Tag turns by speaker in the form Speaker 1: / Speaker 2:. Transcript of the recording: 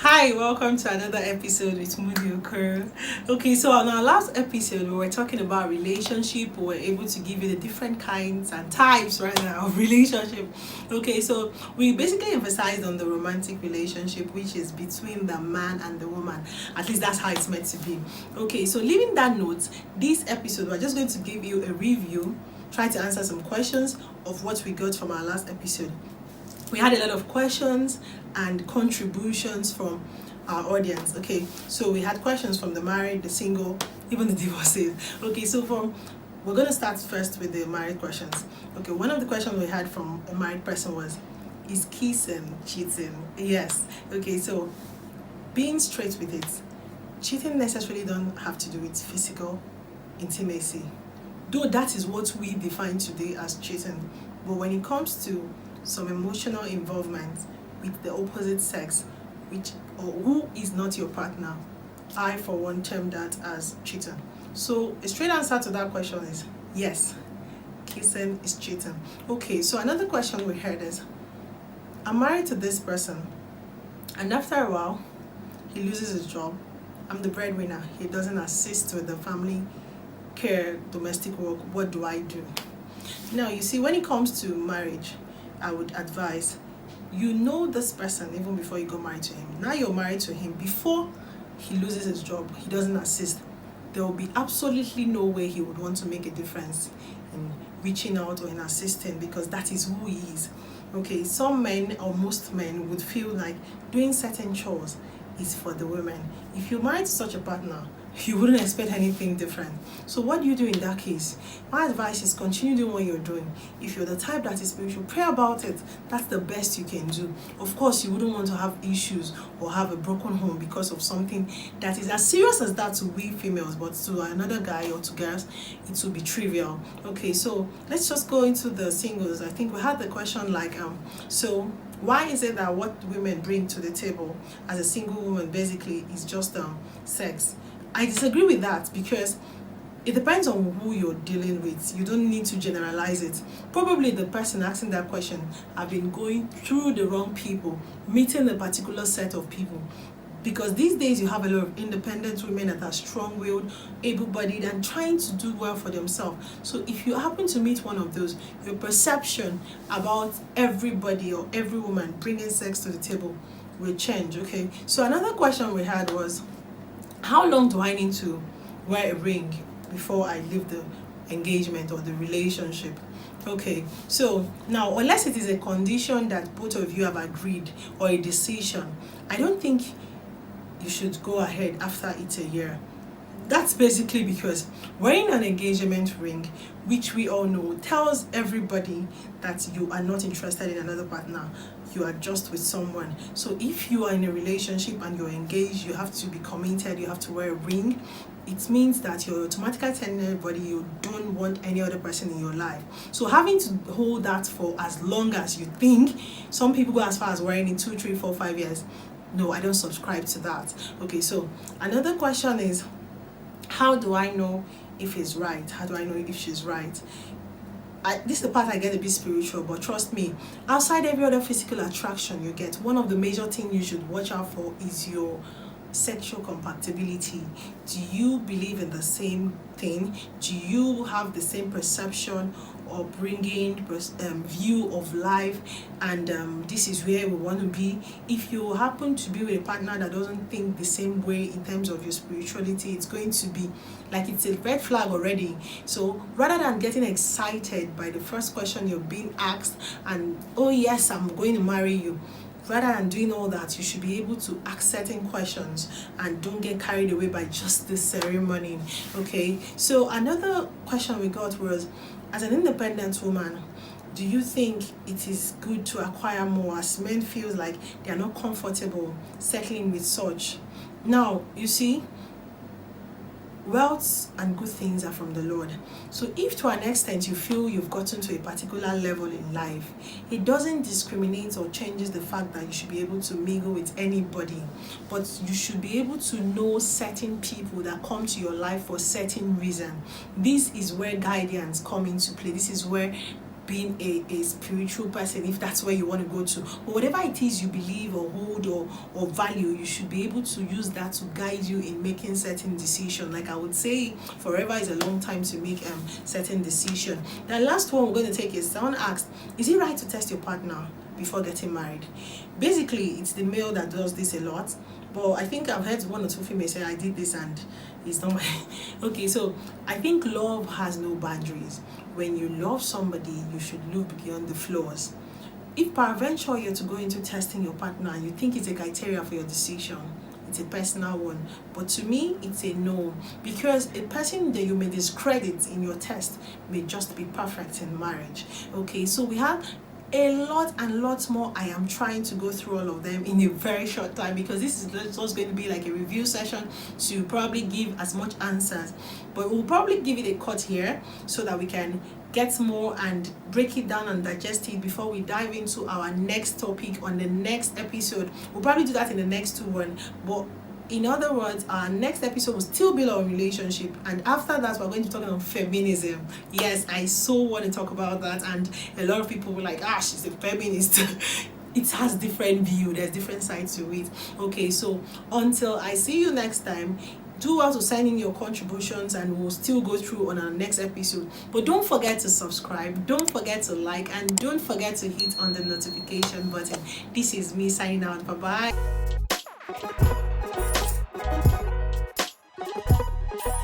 Speaker 1: Hi, welcome to another episode with Moody Okoro. Okay, so on our last episode, we were talking about relationship. We were able to give you the different kinds and types right now of relationship. Okay, so we basically emphasized on the romantic relationship, which is between the man and the woman. At least that's how it's meant to be. Okay, so leaving that note, this episode, we're just going to give you a review, try to answer some questions of what we got from our last episode. We had a lot of questions and contributions from our audience. Okay, so we had questions from the married, the single, even the divorcees. Okay, so we're gonna start first with the married questions. Okay, one of the questions we had from a married person was, is kissing cheating? Yes. Okay, so being straight with it, cheating necessarily don't have to do with physical intimacy, though that is what we define today as cheating. But when it comes to some emotional involvement with the opposite sex, which or who is not your partner, I for one term that as cheating. So a straight answer to that question is yes, kissing is cheating. Okay, so another question we heard is, I'm married to this person, and after a while he loses his job. I'm the breadwinner. He doesn't assist with the family care, domestic work. What do I do? Now, you see, when it comes to marriage, I would advise, you know this person even before you got married to him. Now you're married to him. Before he loses his job, he doesn't assist. There will be absolutely no way he would want to make a difference in reaching out or in assisting, because that is who he is. Okay, some men or most men would feel like doing certain chores is for the women. If you're married to such a partner, you wouldn't expect anything different. So what do you do in that case? My advice is continue doing what you're doing. If you're the type that is spiritual, pray about it. That's the best you can do. Of course, you wouldn't want to have issues or have a broken home because of something that is as serious as that to we females, but to another guy or to girls, it will be trivial. Okay, so let's just go into the singles. I think we had the question like, so why is it that what women bring to the table as a single woman basically is just sex? I disagree with that, because it depends on who you're dealing with. You don't need to generalize it. Probably the person asking that question have been going through the wrong people, meeting a particular set of people. Because these days you have a lot of independent women that are strong-willed, able-bodied, and trying to do well for themselves. So if you happen to meet one of those, your perception about everybody or every woman bringing sex to the table will change. Okay, so another question we had was, how long do I need to wear a ring before I leave the engagement or the relationship? Okay, so now, unless it is a condition that both of you have agreed or a decision, I don't think you should go ahead after it's a year. That's basically because wearing an engagement ring, which we all know, tells everybody that you are not interested in another partner. You are just with someone. So if you are in a relationship and you're engaged, you have to be committed, you have to wear a ring. It means that you're automatically telling everybody you don't want any other person in your life. So having to hold that for as long as you think, some people go as far as wearing it 2, 3, 4, 5 years. No, I don't subscribe to that. Okay, so another question is, how do I know if he's right? How do I know if she's right? This is the part I get a bit spiritual, but trust me, outside every other physical attraction you get, one of the major things you should watch out for is your sexual compatibility. Do you believe in the same thing? Do you have the same perception or bringing view of life? And this is where we want to be. If you happen to be with a partner that doesn't think the same way in terms of your spirituality, it's going to be like it's a red flag already. So rather than getting excited by the first question you're being asked and, oh yes, I'm going to marry you, rather than doing all that, you should be able to ask certain questions and don't get carried away by just the ceremony. Okay, so another question we got was, as an independent woman, do you think it is good to acquire more, as men feel like they are not comfortable settling with such? Now, you see, wealth and good things are from the Lord. So if to an extent you feel you've gotten to a particular level in life, it doesn't discriminate or changes the fact that you should be able to mingle with anybody, but you should be able to know certain people that come to your life for certain reason. This is where guidance come into play. This is where being a spiritual person, if that's where you want to go to. But whatever it is you believe or hold or value, you should be able to use that to guide you in making certain decisions. Like I would say, forever is a long time to make certain decision. The last one we're going to take is, someone asked, is it right to test your partner before getting married? Basically, it's the male that does this a lot, but I think I've heard one or two females say I did this and it's not my okay. So I think love has no boundaries. When you love somebody, you should look beyond the flaws. If peradventure you're to go into testing your partner and you think it's a criteria for your decision, it's a personal one. But to me, it's a no, because a person that you may discredit in your test may just be perfect in marriage. Okay, so we have a lot and lots more. I am trying to go through all of them in a very short time, because this is just going to be like a review session to probably give as much answers, but we'll probably give it a cut here so that we can get more and break it down and digest it before we dive into our next topic on the next episode. We'll probably do that in the next one, but in other words, our next episode will still be on relationship, and after that we're going to talk about feminism. Yes, I so want to talk about that, and a lot of people were like, ah, she's a feminist. It has different view, there's different sides to it. Okay, so until I see you next time, do well to send in your contributions and we'll still go through on our next episode. But don't forget to subscribe, don't forget to like, and don't forget to hit on the notification button. This is me signing out. Bye bye.